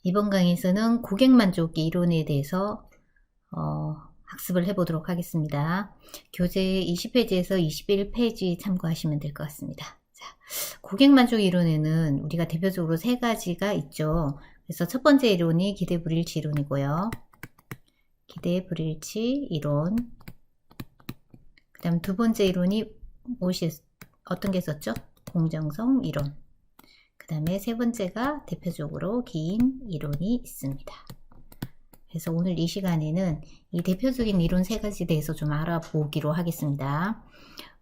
이번 강의에서는 고객만족 이론에 대해서 학습을 해보도록 하겠습니다. 교재 20페이지에서 21페이지 참고하시면 될 것 같습니다. 자, 고객만족 이론에는 우리가 대표적으로 세 가지가 있죠. 그래서 첫 번째 이론이 기대불일치 이론이고요. 기대불일치 이론. 그 다음 두 번째 이론이 어떤 게 있었죠? 공정성 이론. 그 다음에 세 번째가 대표적으로 긴 이론이 있습니다. 그래서 오늘 이 시간에는 이 대표적인 이론 세 가지에 대해서 좀 알아보기로 하겠습니다.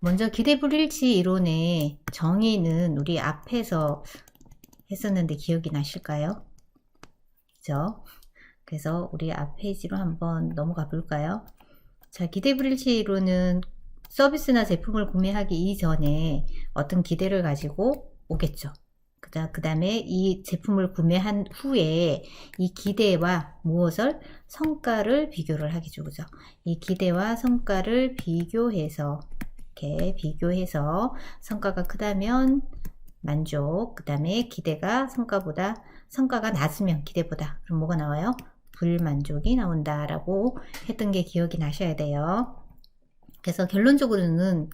먼저 기대불일치 이론의 정의는 우리 앞에서 했었는데 기억이 나실까요? 그죠? 그래서 우리 앞 페이지로 한번 넘어가 볼까요? 자, 기대불일치 이론은 서비스나 제품을 구매하기 이전에 어떤 기대를 가지고 오겠죠. 그 다음에 이 제품을 구매한 후에 이 기대와 무엇을? 성과를 비교를 하겠죠. 그죠? 이 기대와 성과를 비교해서 이렇게 비교해서 성과가 크다면 만족, 그 다음에 기대가 성과가 낮으면 기대보다 그럼 뭐가 나와요? 불만족이 나온다라고 했던 게 기억이 나셔야 돼요. 그래서 결론적으로는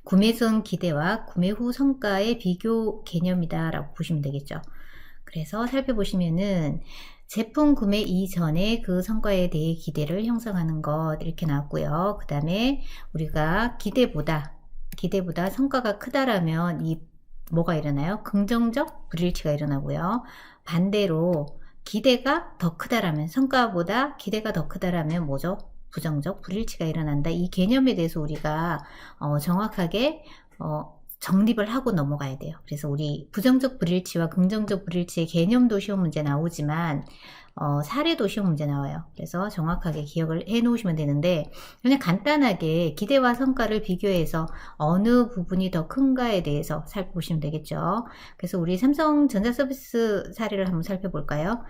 구매 전 기대와 구매 후 성과의 비교 개념이다 라고 보시면 되겠죠. 그래서 살펴보시면은 제품 구매 이전에 그 성과에 대해 기대를 형성하는 것 이렇게 나왔고요. 그 다음에 우리가 기대보다 성과가 크다라면 이 뭐가 일어나요? 긍정적 불일치가 일어나고요. 반대로 기대가 더 크다라면 성과보다 기대가 더 크다라면 뭐죠? 부정적 불일치가 일어난다. 이 개념에 대해서 우리가 정확하게 정립을 하고 넘어가야 돼요. 그래서 우리 부정적 불일치와 긍정적 불일치의 개념도 시험 문제 나오지만 사례도 시험 문제 나와요. 그래서 정확하게 기억을 해 놓으시면 되는데 그냥 간단하게 기대와 성과를 비교해서 어느 부분이 더 큰가에 대해서 살펴보시면 되겠죠. 그래서 우리 삼성전자 서비스 사례를 한번 살펴볼까요?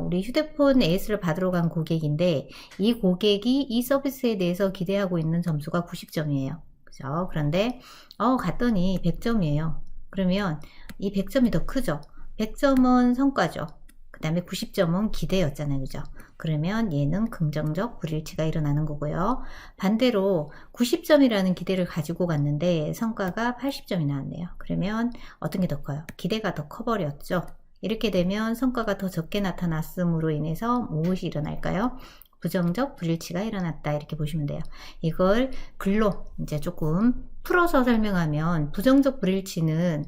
우리 휴대폰 AS를 받으러 간 고객인데 이 고객이 이 서비스에 대해서 기대하고 있는 점수가 90점이에요. 그죠? 그런데 갔더니 100점이에요. 그러면 이 100점이 더 크죠? 100점은 성과죠. 그 다음에 90점은 기대였잖아요. 그죠? 그러면 얘는 긍정적 불일치가 일어나는 거고요. 반대로 90점이라는 기대를 가지고 갔는데 성과가 80점이 나왔네요. 그러면 어떤 게 더 커요? 기대가 더 커버렸죠. 이렇게 되면 성과가 더 적게 나타났음으로 인해서 무엇이 일어날까요? 부정적 불일치가 일어났다 이렇게 보시면 돼요. 이걸 글로 이제 조금 풀어서 설명하면 부정적 불일치는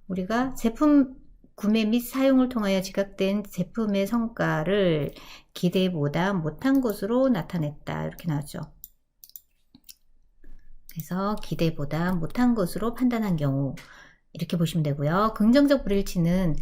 우리가 제품 구매 및 사용을 통하여 지각된 제품의 성과를 기대보다 못한 것으로 나타냈다 이렇게 나왔죠. 그래서 기대보다 못한 것으로 판단한 경우 이렇게 보시면 되고요. 긍정적 불일치는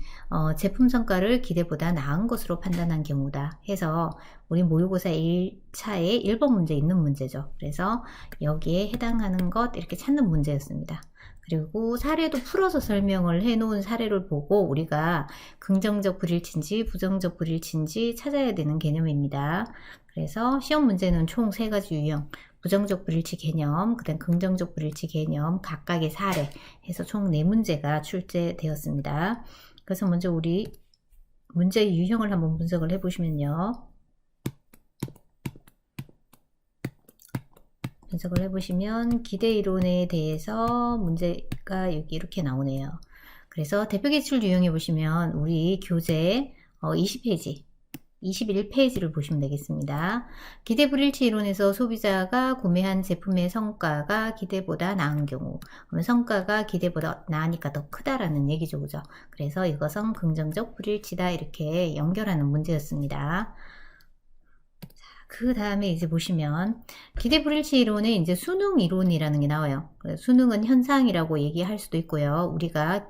제품 성과를 기대보다 나은 것으로 판단한 경우다 해서 우리 모의고사 1차에 1번 문제 있는 문제죠. 그래서 여기에 해당하는 것 이렇게 찾는 문제였습니다. 그리고 사례도 풀어서 설명을 해 놓은 사례를 보고 우리가 긍정적 불일치인지 부정적 불일치인지 찾아야 되는 개념입니다. 그래서 시험 문제는 총 3가지 유형, 부정적 불일치 개념, 그 다음 긍정적 불일치 개념, 각각의 사례 해서 총 4문제가 출제되었습니다. 그래서 먼저 우리 문제의 유형을 한번 분석을 해보시면요. 분석을 해보시면 기대 이론에 대해서 문제가 여기 이렇게 나오네요. 그래서 대표 기출 유형해 보시면 우리 교재 20페이지 21페이지를 보시면 되겠습니다. 기대불일치 이론에서 소비자가 구매한 제품의 성과가 기대보다 나은 경우 그러면 성과가 기대보다 나으니까 더 크다라는 얘기죠. 그죠? 그래서 이것은 긍정적 불일치다 이렇게 연결하는 문제였습니다. 그 다음에 이제 보시면 기대불일치 이론에 이제 수능 이론이라는 게 나와요. 수능은 현상이라고 얘기할 수도 있고요. 우리가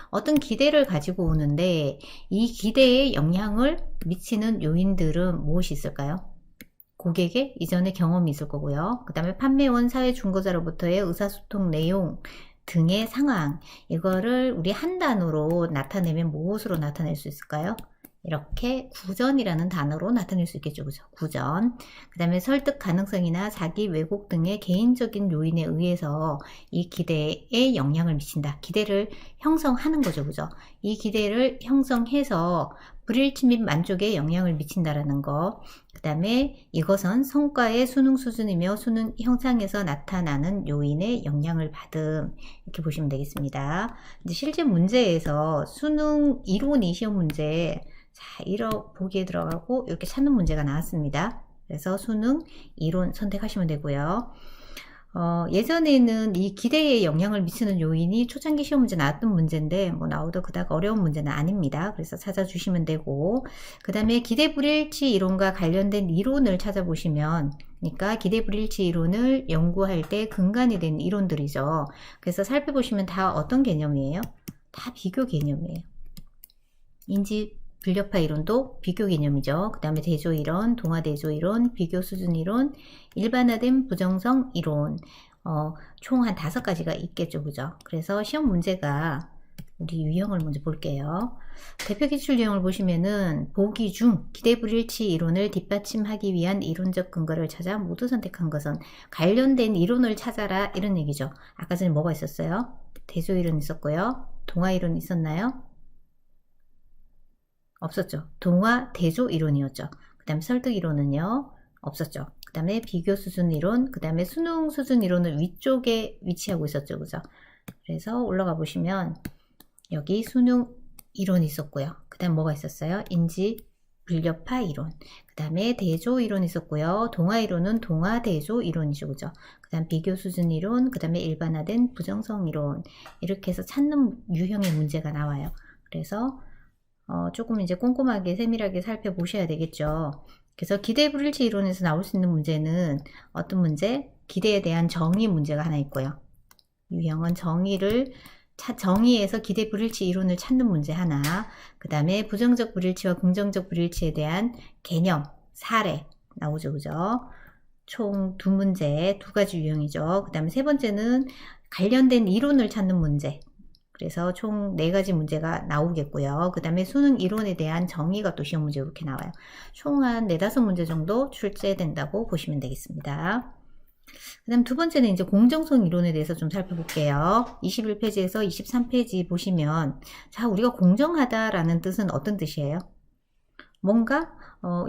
어떤 기대를 가지고 오는데 이 기대에 영향을 미치는 요인들은 무엇이 있을까요? 고객의 이전의 경험이 있을 거고요. 그 다음에 판매원 사회 중고자로부터의 의사소통 내용 등의 상황 이거를 우리 한 단어로 나타내면 무엇으로 나타낼 수 있을까요? 이렇게 구전이라는 단어로 나타낼 수 있겠죠. 그죠? 구전. 그 다음에 설득 가능성이나 자기 왜곡 등의 개인적인 요인에 의해서 이 기대에 영향을 미친다. 기대를 형성하는 거죠. 그죠? 이 기대를 형성해서 불일치 및 만족에 영향을 미친다라는 거. 그 다음에 이것은 성과의 수능 수준이며 수능 형상에서 나타나는 요인의 영향을 받음. 이렇게 보시면 되겠습니다. 이제 실제 문제에서 수능 이론이 시험 문제 자, 이러 보기에 들어가고 이렇게 찾는 문제가 나왔습니다. 그래서 수능 이론 선택하시면 되고요. 예전에는 이 기대에 영향을 미치는 요인이 초창기 시험 문제 나왔던 문제인데 뭐 나오도 그닥 어려운 문제는 아닙니다. 그래서 찾아주시면 되고 그 다음에 기대 불일치 이론과 관련된 이론을 찾아보시면 그러니까 기대 불일치 이론을 연구할 때 근간이 된 이론들이죠. 그래서 살펴보시면 다 어떤 개념이에요? 다 비교 개념이에요. 인지 불협화 이론도 비교 개념이죠. 그 다음에 대조 이론, 동화 대조 이론, 비교 수준 이론, 일반화된 부정성 이론, 총 한 5가지가 있겠죠. 그죠? 그래서 시험 문제가 우리 유형을 먼저 볼게요. 대표 기출 유형을 보시면은 보기 중 기대 불일치 이론을 뒷받침하기 위한 이론적 근거를 찾아 모두 선택한 것은 관련된 이론을 찾아라 이런 얘기죠. 아까 전에 뭐가 있었어요? 대조 이론 있었고요. 동화 이론 있었나요? 없었죠. 동화 대조 이론이었죠. 그 다음에 설득 이론은요 없었죠. 그 다음에 비교 수준 이론, 그 다음에 수능 수준 이론은 위쪽에 위치하고 있었죠. 그죠? 그래서 올라가 보시면 여기 수능 이론이 있었고요. 그 다음 뭐가 있었어요? 인지 불협화 이론, 그 다음에 대조 이론이 있었고요. 동화 이론은 동화 대조 이론이죠. 그죠? 그 다음 비교 수준 이론, 그 다음에 일반화된 부정성 이론, 이렇게 해서 찾는 유형의 문제가 나와요. 그래서 조금 이제 꼼꼼하게 세밀하게 살펴보셔야 되겠죠. 그래서 기대 불일치 이론에서 나올 수 있는 문제는 어떤 문제? 기대에 대한 정의 문제가 하나 있고요. 유형은 정의에서 기대 불일치 이론을 찾는 문제 하나, 그 다음에 부정적 불일치와 긍정적 불일치에 대한 개념, 사례 나오죠. 그죠? 총 2문제, 2가지 유형이죠. 그 다음에 3번째는 관련된 이론을 찾는 문제. 그래서 총 4가지 문제가 나오겠고요. 그 다음에 수능 이론에 대한 정의가 또 시험 문제 이렇게 나와요. 총 한 4-5문제 정도 출제된다고 보시면 되겠습니다. 그 다음 2번째는 이제 공정성 이론에 대해서 좀 살펴볼게요. 21페이지에서 23페이지 보시면 자, 우리가 공정하다라는 뜻은 어떤 뜻이에요? 뭔가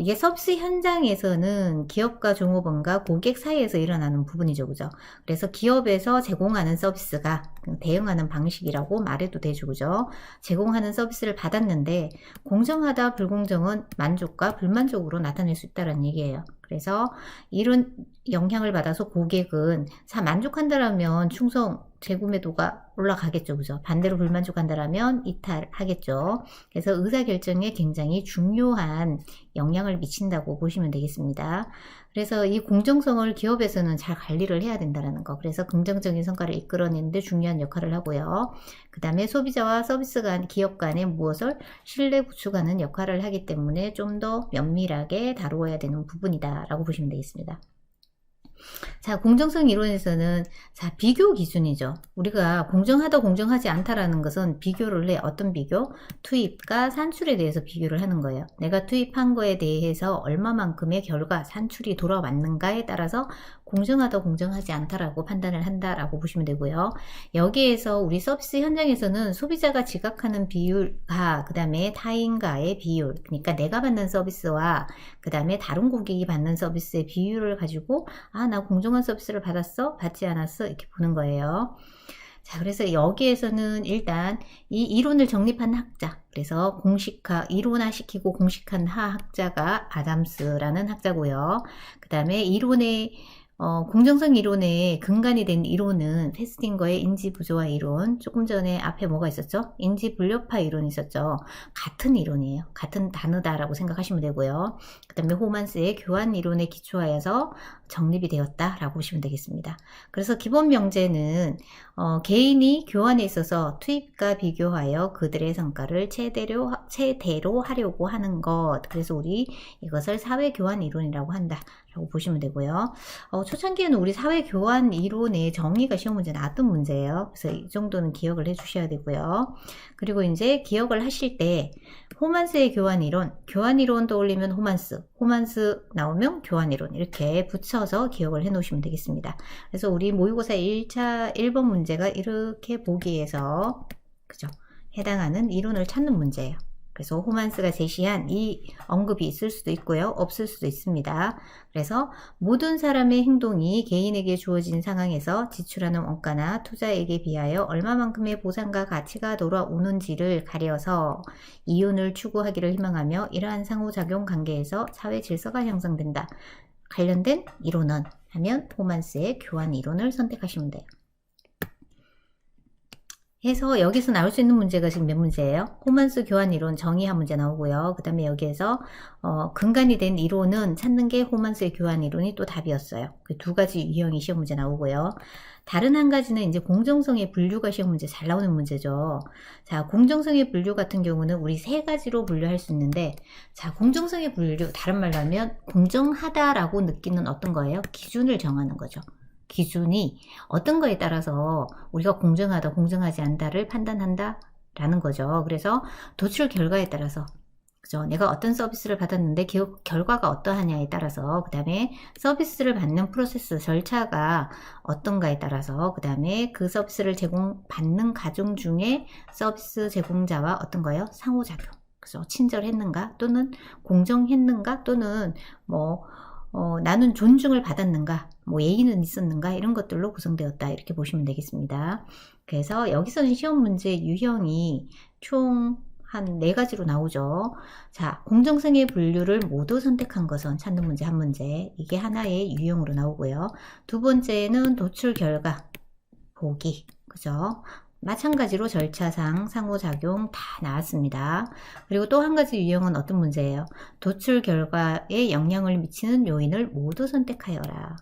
이게 서비스 현장에서는 기업과 종업원과 고객 사이에서 일어나는 부분이죠. 그죠? 그래서 기업에서 제공하는 서비스가 대응하는 방식이라고 말해도 되죠. 그죠? 제공하는 서비스를 받았는데 공정하다, 불공정은 만족과 불만족으로 나타낼 수 있다는 얘기예요. 그래서 이런 영향을 받아서 고객은 만족한다라면 충성, 재구매도가 올라가겠죠. 그죠? 반대로 불만족한다라면 이탈하겠죠. 그래서 의사결정에 굉장히 중요한 영향을 미친다고 보시면 되겠습니다. 그래서 이 공정성을 기업에서는 잘 관리를 해야 된다는 거. 그래서 긍정적인 성과를 이끌어내는데 중요한 역할을 하고요. 그 다음에 소비자와 서비스 간, 기업 간에 무엇을 신뢰 구축하는 역할을 하기 때문에 좀 더 면밀하게 다루어야 되는 부분이다 라고 보시면 되겠습니다. 자, 공정성 이론에서는 자, 비교 기준이죠. 우리가 공정하다, 공정하지 않다라는 것은 비교를 해. 어떤 비교? 투입과 산출에 대해서 비교를 하는 거예요. 내가 투입한 거에 대해서 얼마만큼의 결과, 산출이 돌아왔는가에 따라서 공정하다, 공정하지 않다라고 판단을 한다라고 보시면 되고요. 여기에서 우리 서비스 현장에서는 소비자가 지각하는 비율과 그 다음에 타인과의 비율, 그러니까 내가 받는 서비스와 그 다음에 다른 고객이 받는 서비스의 비율을 가지고 나 공정한 서비스를 받았어? 받지 않았어? 이렇게 보는 거예요. 자, 그래서 여기에서는 일단 이 이론을 정립한 학자, 그래서 이론화시키고 공식한 학자가 아담스라는 학자고요. 그 다음에 이론의 공정성 이론의 근간이 된 이론은 페스팅거의 인지부조화 이론, 조금 전에 앞에 뭐가 있었죠? 인지불협화 이론이 있었죠. 같은 이론이에요. 같은 단어다라고 생각하시면 되고요. 그 다음에 호만스의 교환 이론에 기초하여서 정립이 되었다라고 보시면 되겠습니다. 그래서 기본 명제는 개인이 교환에 있어서 투입과 비교하여 그들의 성과를 최대로 하려고 하는 것. 그래서 우리 이것을 사회교환 이론이라고 한다 라고 보시면 되고요. 초창기에는 우리 사회교환 이론의 정의가 시험 문제 나왔던 문제예요. 그래서 이 정도는 기억을 해 주셔야 되고요. 그리고 이제 기억을 하실 때 호만스의 교환 이론 떠올리면 호만스 나오면 교환 이론 이렇게 붙여서 기억을 해 놓으시면 되겠습니다. 그래서 우리 모의고사 1차 1번 문제가 이렇게 보기에서 그죠? 해당하는 이론을 찾는 문제예요. 그래서 호만스가 제시한 이 언급이 있을 수도 있고요. 없을 수도 있습니다. 그래서 모든 사람의 행동이 개인에게 주어진 상황에서 지출하는 원가나 투자액에 비하여 얼마만큼의 보상과 가치가 돌아오는지를 가려서 이윤을 추구하기를 희망하며 이러한 상호작용 관계에서 사회 질서가 형성된다. 관련된 이론은 하면 호만스의 교환 이론을 선택하시면 돼요. 해서 여기서 나올 수 있는 문제가 지금 몇 문제예요? 호만스 교환 이론 정의한 문제 나오고요. 그 다음에 여기에서 근간이 된 이론은 찾는 게 호만스의 교환 이론이 또 답이었어요. 그 두 가지 유형이 시험 문제 나오고요. 다른 한 가지는 이제 공정성의 분류가 시험 문제 잘 나오는 문제죠. 자, 공정성의 분류 같은 경우는 우리 세 가지로 분류할 수 있는데, 자, 공정성의 분류, 다른 말로 하면 공정하다라고 느끼는 어떤 거예요? 기준을 정하는 거죠. 기준이 어떤 거에 따라서 우리가 공정하다, 공정하지 않다를 판단한다 라는 거죠. 그래서 도출 결과에 따라서 그죠? 내가 어떤 서비스를 받았는데 결과가 어떠하냐에 따라서, 그 다음에 서비스를 받는 프로세스, 절차가 어떤가에 따라서, 그 다음에 그 서비스를 받는 과정 중에 서비스 제공자와 어떤 거예요? 상호작용. 그죠? 친절했는가? 또는 공정했는가? 또는 나는 존중을 받았는가? 예의는 있었는가? 이런 것들로 구성되었다. 이렇게 보시면 되겠습니다. 그래서 여기서는 시험 문제 유형이 총 한 4가지로 나오죠. 자, 공정성의 분류를 모두 선택한 것은 찾는 문제 한 문제. 이게 하나의 유형으로 나오고요. 두 번째는 도출 결과 보기. 그죠? 마찬가지로 절차상 상호작용 다 나왔습니다. 그리고 또 한 가지 유형은 어떤 문제예요? 도출 결과에 영향을 미치는 요인을 모두 선택하여라.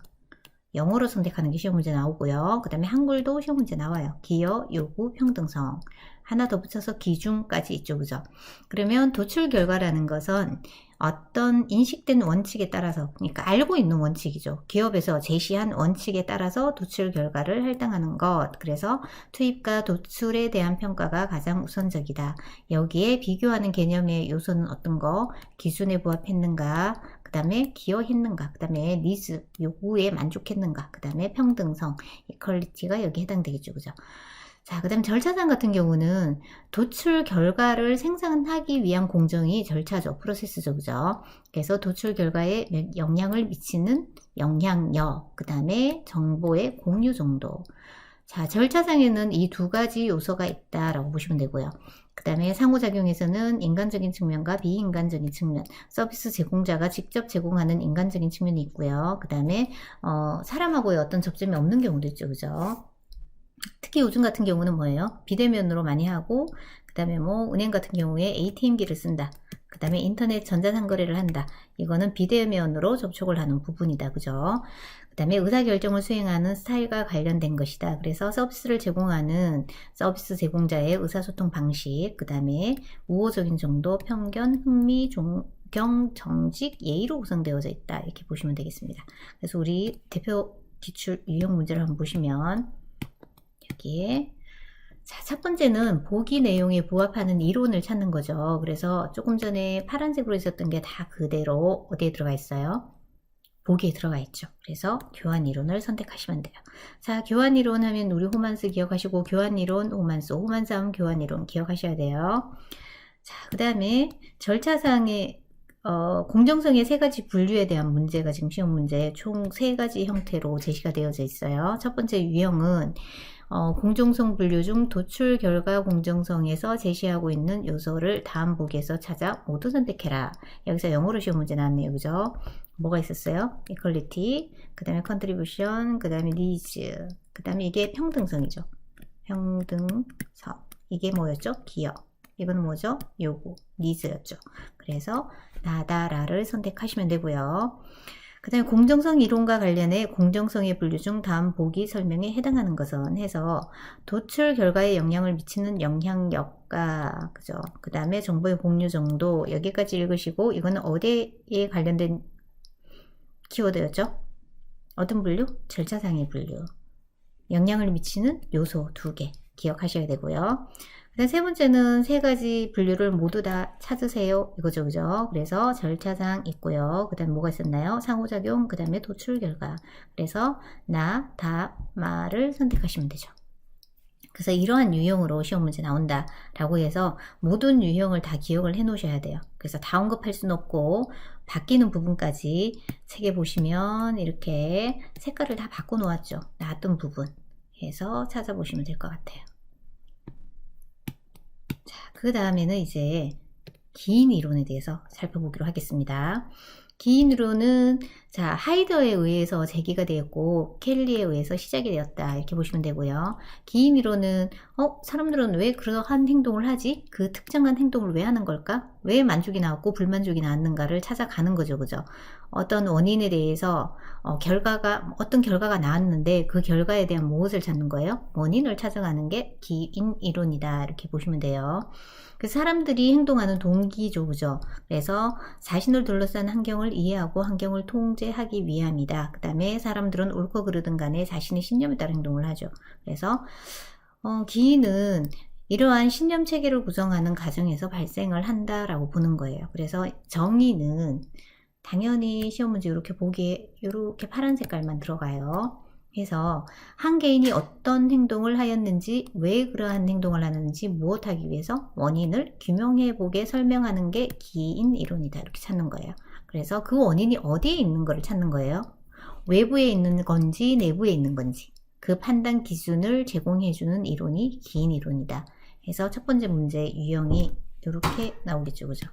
영어로 선택하는 게 시험 문제 나오고요. 그 다음에 한글도 시험 문제 나와요. 기여, 요구, 평등성. 하나 더 붙여서 기준까지 있죠. 그죠? 그러면 도출 결과라는 것은 어떤 인식된 원칙에 따라서, 그러니까 알고 있는 원칙이죠. 기업에서 제시한 원칙에 따라서 도출 결과를 할당하는 것. 그래서 투입과 도출에 대한 평가가 가장 우선적이다. 여기에 비교하는 개념의 요소는 어떤 거? 기준에 부합했는가? 그 다음에 기여했는가? 그 다음에 니즈, 요구에 만족했는가? 그 다음에 평등성, 이퀄리티가 여기 해당되겠죠. 그죠? 자, 그 다음 절차상 같은 경우는 도출 결과를 생산하기 위한 공정이 절차죠. 프로세스죠. 그죠? 그래서 도출 결과에 영향을 미치는 영향력, 그 다음에 정보의 공유 정도. 자, 절차상에는 이 두 가지 요소가 있다라고 보시면 되고요. 그 다음에 상호작용에서는 인간적인 측면과 비인간적인 측면, 서비스 제공자가 직접 제공하는 인간적인 측면이 있고요. 그 다음에 사람하고의 어떤 접점이 없는 경우도 있죠. 그죠? 특히 요즘 같은 경우는 뭐예요? 비대면으로 많이 하고, 그 다음에 은행 같은 경우에 ATM기를 쓴다. 그 다음에 인터넷 전자상거래를 한다. 이거는 비대면으로 접촉을 하는 부분이다. 그죠? 그 다음에 의사결정을 수행하는 스타일과 관련된 것이다. 그래서 서비스를 제공하는 서비스 제공자의 의사소통 방식, 그 다음에 우호적인 정도, 편견, 흥미, 존경, 정직, 예의로 구성되어져 있다. 이렇게 보시면 되겠습니다. 그래서 우리 대표 기출 유형 문제를 한번 보시면 여기에 자, 첫 번째는 보기 내용에 부합하는 이론을 찾는 거죠. 그래서 조금 전에 파란색으로 있었던 게 다 그대로 어디에 들어가 있어요? 보기에 들어가 있죠. 그래서 교환 이론을 선택하시면 돼요. 자, 교환 이론 하면 우리 호만스 기억하시고, 교환 이론, 호만스 하면 교환 이론 기억하셔야 돼요. 자, 그 다음에 절차상의 공정성의 3가지 분류에 대한 문제가 지금 시험 문제 총 3가지 형태로 제시가 되어져 있어요. 첫 번째 유형은 공정성 분류 중 도출 결과 공정성에서 제시하고 있는 요소를 다음 보기에서 찾아 모두 선택해라. 여기서 영어로 시험 문제 나왔네요. 그죠? 뭐가 있었어요? equality, 그 다음에 contribution, 그 다음에 needs, 그 다음에 이게 평등성이죠. 평등성. 이게 뭐였죠? 기여. 이건 뭐죠? 요구, needs였죠. 그래서 나다라를 선택하시면 되고요. 그 다음에 공정성 이론과 관련해 공정성의 분류 중 다음 보기 설명에 해당하는 것은 해서 도출 결과에 영향을 미치는 영향력과, 그죠? 그 다음에 정보의 공유 정도, 여기까지 읽으시고, 이거는 어디에 관련된 키워드였죠? 어떤 분류? 절차상의 분류. 영향을 미치는 요소 2개 기억하셔야 되고요. 그다음 세 번째는 세 가지 분류를 모두 다 찾으세요. 이거죠, 그죠? 그래서 절차상 있고요. 그 다음에 뭐가 있었나요? 상호작용, 그 다음에 도출 결과. 그래서 나, 다, 마를 선택하시면 되죠. 그래서 이러한 유형으로 시험 문제 나온다 라고 해서 모든 유형을 다 기억을 해 놓으셔야 돼요. 그래서 다 언급할 수는 없고 바뀌는 부분까지 책에 보시면 이렇게 색깔을 다 바꿔 놓았죠. 나왔던 부분 해서 찾아보시면 될 것 같아요. 자, 그 다음에는 이제 긴 이론에 대해서 살펴보기로 하겠습니다. 긴 이론은 자 하이더에 의해서 제기가 되었고 켈리에 의해서 시작이 되었다 이렇게 보시면 되고요. 긴 이론은 사람들은 왜 그러한 행동을 하지? 그 특정한 행동을 왜 하는 걸까? 왜 만족이 나왔고 불만족이 나왔는가를 찾아가는 거죠, 그죠? 어떤 원인에 대해서 어떤 결과가 나왔는데 그 결과에 대한 무엇을 찾는 거예요? 원인을 찾아가는 게 긴 이론이다 이렇게 보시면 돼요. 그 사람들이 행동하는 동기죠, 그죠? 그래서 자신을 둘러싼 환경을 이해하고 환경을 통제하기 위함이다. 그 다음에 사람들은 옳고 그르든 간에 자신의 신념에 따라 행동을 하죠. 그래서 기인은 이러한 신념 체계를 구성하는 과정에서 발생을 한다라고 보는 거예요. 그래서 정의는 당연히 시험 문제 이렇게 보기에 이렇게 파란 색깔만 들어가요. 그래서 한 개인이 어떤 행동을 하였는지, 왜 그러한 행동을 하는지 무엇하기 위해서 원인을 규명해 보게 설명하는 게 기인 이론이다 이렇게 찾는 거예요. 그래서 그 원인이 어디에 있는 거를 찾는 거예요. 외부에 있는 건지 내부에 있는 건지 그 판단 기준을 제공해 주는 이론이 기인 이론이다. 그래서 첫 번째 문제 유형이 이렇게 나오겠죠, 그죠?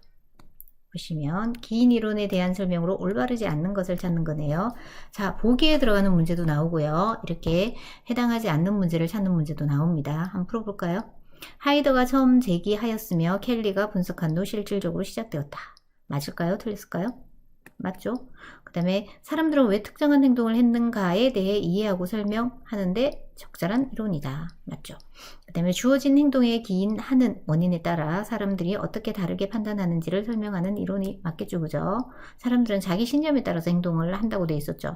보시면 긴 이론에 대한 설명으로 올바르지 않는 것을 찾는 거네요. 자, 보기에 들어가는 문제도 나오고요. 이렇게 해당하지 않는 문제를 찾는 문제도 나옵니다. 한번 풀어볼까요? 하이더가 처음 제기하였으며 켈리가 분석한 후 실질적으로 시작되었다. 맞을까요? 틀렸을까요? 맞죠? 그 다음에 사람들은 왜 특정한 행동을 했는가에 대해 이해하고 설명하는데 적절한 이론이다. 맞죠? 그 다음에 주어진 행동의 기인하는 원인에 따라 사람들이 어떻게 다르게 판단하는지를 설명하는 이론이 맞겠죠, 그죠? 사람들은 자기 신념에 따라서 행동을 한다고 돼 있었죠.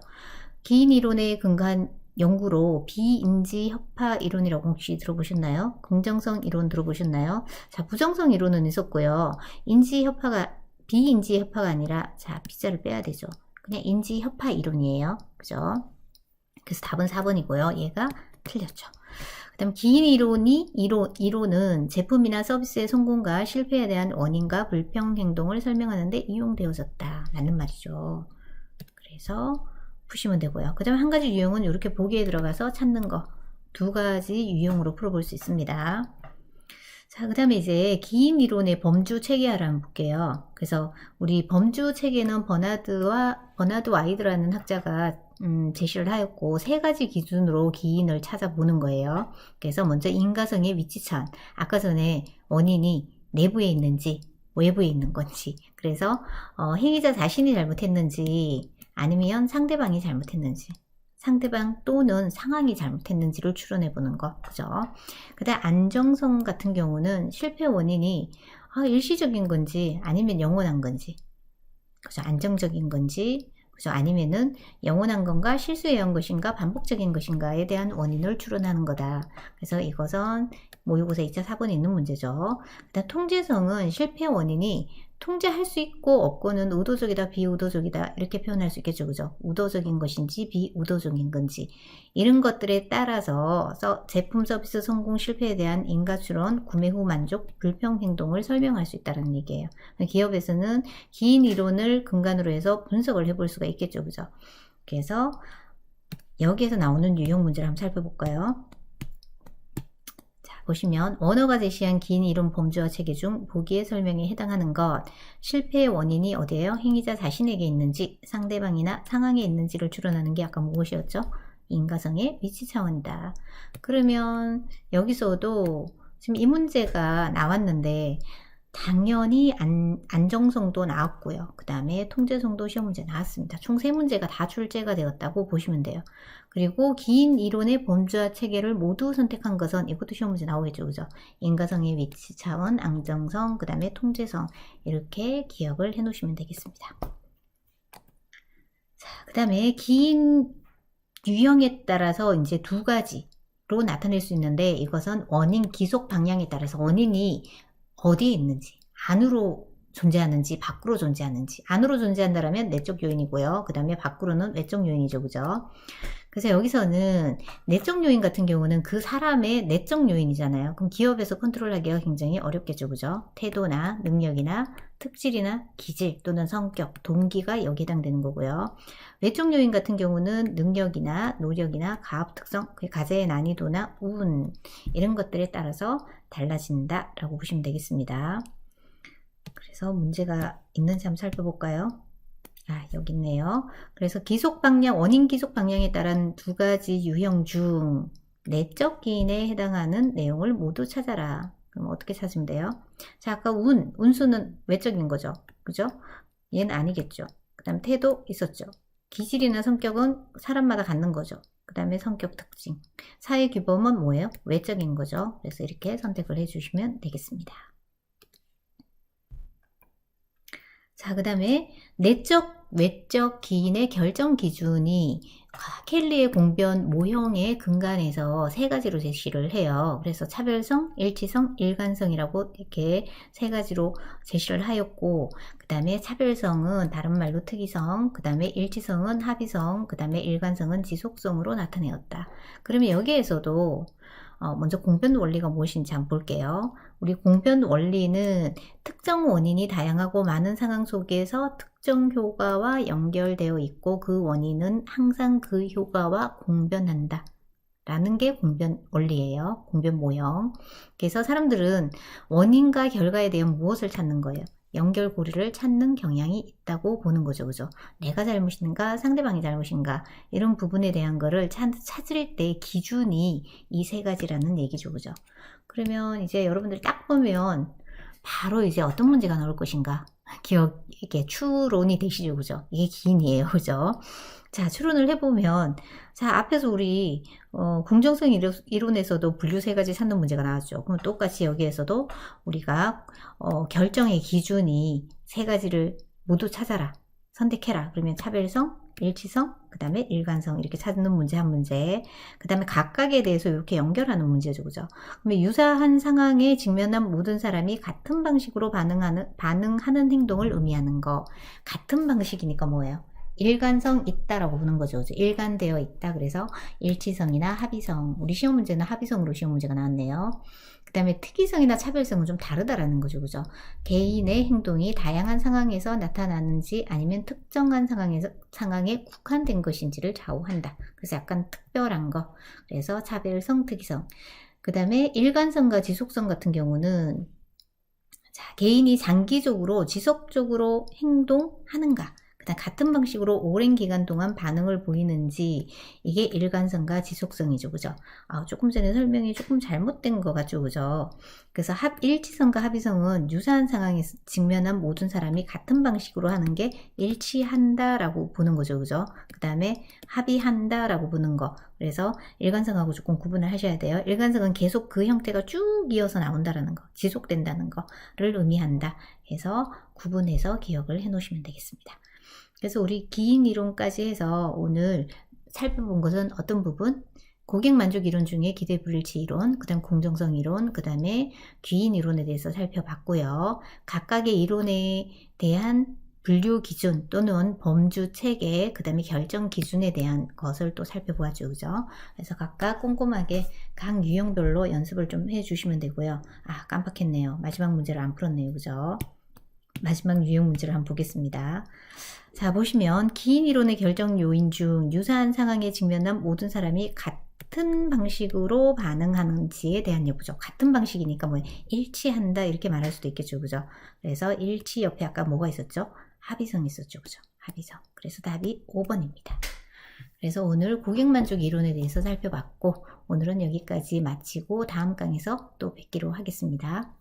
기인 이론에 근거한 연구로 비인지 협파 이론이라고 혹시 들어보셨나요? 긍정성 이론 들어보셨나요? 자, 부정성 이론은 있었고요. 비인지 협파가 아니라, 자, B자를 빼야 되죠. 그냥 인지 협파 이론이에요. 그죠? 그래서 답은 4번이고요. 얘가 틀렸죠. 그 다음 긴 이론은 제품이나 서비스의 성공과 실패에 대한 원인과 불평 행동을 설명하는데 이용되어졌다 라는 말이죠. 그래서 푸시면 되고요. 그 다음에 한 가지 유형은 이렇게 보기에 들어가서 찾는 거 2가지 유형으로 풀어볼 수 있습니다. 자, 그 다음에 이제 긴 이론의 범주 체계화를 한번 볼게요. 그래서 우리 범주 체계는 버나드 와이드라는 학자가 제시를 하였고 3가지 기준으로 기인을 찾아보는 거예요. 그래서 먼저 인과성의 위치천, 아까 전에 원인이 내부에 있는지 외부에 있는 건지, 그래서 행위자 자신이 잘못했는지 아니면 상대방이 잘못했는지, 상대방 또는 상황이 잘못했는지를 추론해 보는 거, 그죠? 그 다음 안정성 같은 경우는 실패 원인이 일시적인 건지 아니면 영원한 건지, 그죠? 안정적인 건지, 그죠? 아니면은 영원한 건가 실수에 의한 것인가 반복적인 것인가에 대한 원인을 추론하는 거다. 그래서 이것은 모의고사 2차 4번에 있는 문제죠. 그다음 통제성은 실패 원인이 통제할 수 있고 없고는 의도적이다 비의도적이다 이렇게 표현할 수 있겠죠, 그죠? 의도적인 것인지 비의도적인 건지 이런 것들에 따라서 제품 서비스 성공 실패에 대한 인가 추론, 구매 후 만족, 불평 행동을 설명할 수 있다는 얘기예요. 기업에서는 긴 이론을 근간으로 해서 분석을 해볼 수가 있겠죠, 그죠? 그래서 여기에서 나오는 유형 문제를 한번 살펴볼까요? 보시면 원어가 제시한 긴 이론 범주와 체계 중 보기의 설명에 해당하는 것, 실패의 원인이 어디에요? 행위자 자신에게 있는지 상대방이나 상황에 있는지를 추론하는 게 아까 무엇이었죠? 인과성의 위치 차원이다. 그러면 여기서도 지금 이 문제가 나왔는데 당연히 안정성도 나왔고요. 그 다음에 통제성도 시험 문제 나왔습니다. 총 3문제가 다 출제가 되었다고 보시면 돼요. 그리고 긴 이론의 범주와 체계를 모두 선택한 것은 이것도 시험 문제 나오겠죠, 그죠? 인과성의 위치 차원, 안정성, 그 다음에 통제성 이렇게 기억을 해 놓으시면 되겠습니다. 자, 그 다음에 긴 유형에 따라서 이제 두 가지로 나타낼 수 있는데, 이것은 원인 기속 방향에 따라서 원인이 어디에 있는지, 안으로 존재하는지 밖으로 존재하는지, 안으로 존재한다면 내적 요인이고요. 그 다음에 밖으로는 외적 요인이죠. 그죠? 그래서 여기서는 내적 요인 같은 경우는 그 사람의 내적 요인이잖아요. 그럼 기업에서 컨트롤하기가 굉장히 어렵겠죠. 그죠? 태도나 능력이나 특질이나 기질 또는 성격, 동기가 여기에 해당되는 거고요. 외적 요인 같은 경우는 능력이나 노력이나 가업 특성, 그 과제의 난이도나 운, 이런 것들에 따라서 달라진다라고 보시면 되겠습니다. 그래서 문제가 있는지 한번 살펴볼까요? 여기 있네요. 그래서 기속 방향, 원인 기속 방향에 따른 두 가지 유형 중 내적 기인에 해당하는 내용을 모두 찾아라. 그럼 어떻게 찾으면 돼요? 자, 아까 운수는 외적인 거죠. 그죠? 얘는 아니겠죠. 그 다음 태도 있었죠. 기질이나 성격은 사람마다 갖는 거죠. 그 다음에 성격 특징. 사회 규범은 뭐예요? 외적인 거죠. 그래서 이렇게 선택을 해주시면 되겠습니다. 자, 그 다음에 내적, 외적 기인의 결정 기준이 켈리의 공변 모형의 근간에서 세 가지로 제시를 해요. 그래서 차별성, 일치성, 일관성이라고 이렇게 세 가지로 제시를 하였고, 그 다음에 차별성은 다른 말로 특이성, 그 다음에 일치성은 합의성, 그 다음에 일관성은 지속성으로 나타내었다. 그러면 여기에서도 먼저 공변 원리가 무엇인지 한번 볼게요. 우리 공변 원리는 특정 원인이 다양하고 많은 상황 속에서 특정 효과와 연결되어 있고 그 원인은 항상 그 효과와 공변한다 라는 게 공변 원리예요. 공변 모형. 그래서 사람들은 원인과 결과에 대한 무엇을 찾는 거예요? 연결고리를 찾는 경향이 있다고 보는 거죠. 그죠? 내가 잘못인가 상대방이 잘못인가 이런 부분에 대한 거를 찾을 때 기준이 이 세 가지라는 얘기죠. 그죠? 그러면 이제 여러분들 딱 보면 바로 이제 어떤 문제가 나올 것인가 이게 추론이 되시죠. 그죠? 이게 기인이에요. 그죠? 자, 추론을 해보면, 자, 앞에서 우리, 공정성 이론에서도 분류 세 가지 찾는 문제가 나왔죠. 그럼 똑같이 여기에서도 우리가, 결정의 기준이 세 가지를 모두 찾아라. 선택해라. 그러면 차별성, 일치성, 그 다음에 일관성 이렇게 찾는 문제 한 문제, 그 다음에 각각에 대해서 이렇게 연결하는 문제죠. 그죠? 그러면 유사한 상황에 직면한 모든 사람이 같은 방식으로 반응하는 행동을 의미하는 거. 같은 방식이니까 뭐예요? 일관성 있다라고 보는 거죠. 일관되어 있다. 그래서 일치성이나 합의성. 우리 시험 문제는 합의성으로 시험 문제가 나왔네요. 그 다음에 특이성이나 차별성은 좀 다르다라는 거죠. 그죠? 개인의 행동이 다양한 상황에서 나타나는지 아니면 특정한 상황에 국한된 것인지를 좌우한다. 그래서 약간 특별한 거. 그래서 차별성, 특이성. 그 다음에 일관성과 지속성 같은 경우는 자, 개인이 장기적으로 지속적으로 행동하는가. 같은 방식으로 오랜 기간 동안 반응을 보이는지 이게 일관성과 지속성이죠. 그죠? 조금 전에 설명이 조금 잘못된 것 같죠. 그죠? 그래서 일치성과 합의성은 유사한 상황에 직면한 모든 사람이 같은 방식으로 하는 게 일치한다라고 보는 거죠. 그죠? 그 다음에 합의한다라고 보는 거. 그래서 일관성하고 조금 구분을 하셔야 돼요. 일관성은 계속 그 형태가 쭉 이어서 나온다라는 거, 지속된다는 거를 의미한다. 해서 구분해서 기억을 해 놓으시면 되겠습니다. 그래서 우리 기인 이론까지 해서 오늘 살펴본 것은 어떤 부분? 고객만족 이론 중에 기대 불일치 이론, 그 다음 공정성 이론, 그 다음에 기인 이론에 대해서 살펴봤고요. 각각의 이론에 대한 분류 기준 또는 범주 체계, 그 다음에 결정 기준에 대한 것을 또 살펴보았죠. 그죠? 그래서 각각 꼼꼼하게 각 유형별로 연습을 좀 해주시면 되고요. 깜빡했네요. 마지막 문제를 안 풀었네요. 그죠? 마지막 유형 문제를 한번 보겠습니다. 자, 보시면 기인 이론의 결정 요인 중 유사한 상황에 직면한 모든 사람이 같은 방식으로 반응하는지에 대한 여부죠. 같은 방식이니까 뭐 일치한다 이렇게 말할 수도 있겠죠. 그죠? 그래서 일치 옆에 아까 뭐가 있었죠? 합의성 있었죠. 그죠? 합의성. 그래서 답이 5번입니다. 그래서 오늘 고객만족 이론에 대해서 살펴봤고 오늘은 여기까지 마치고 다음 강에서 또 뵙기로 하겠습니다.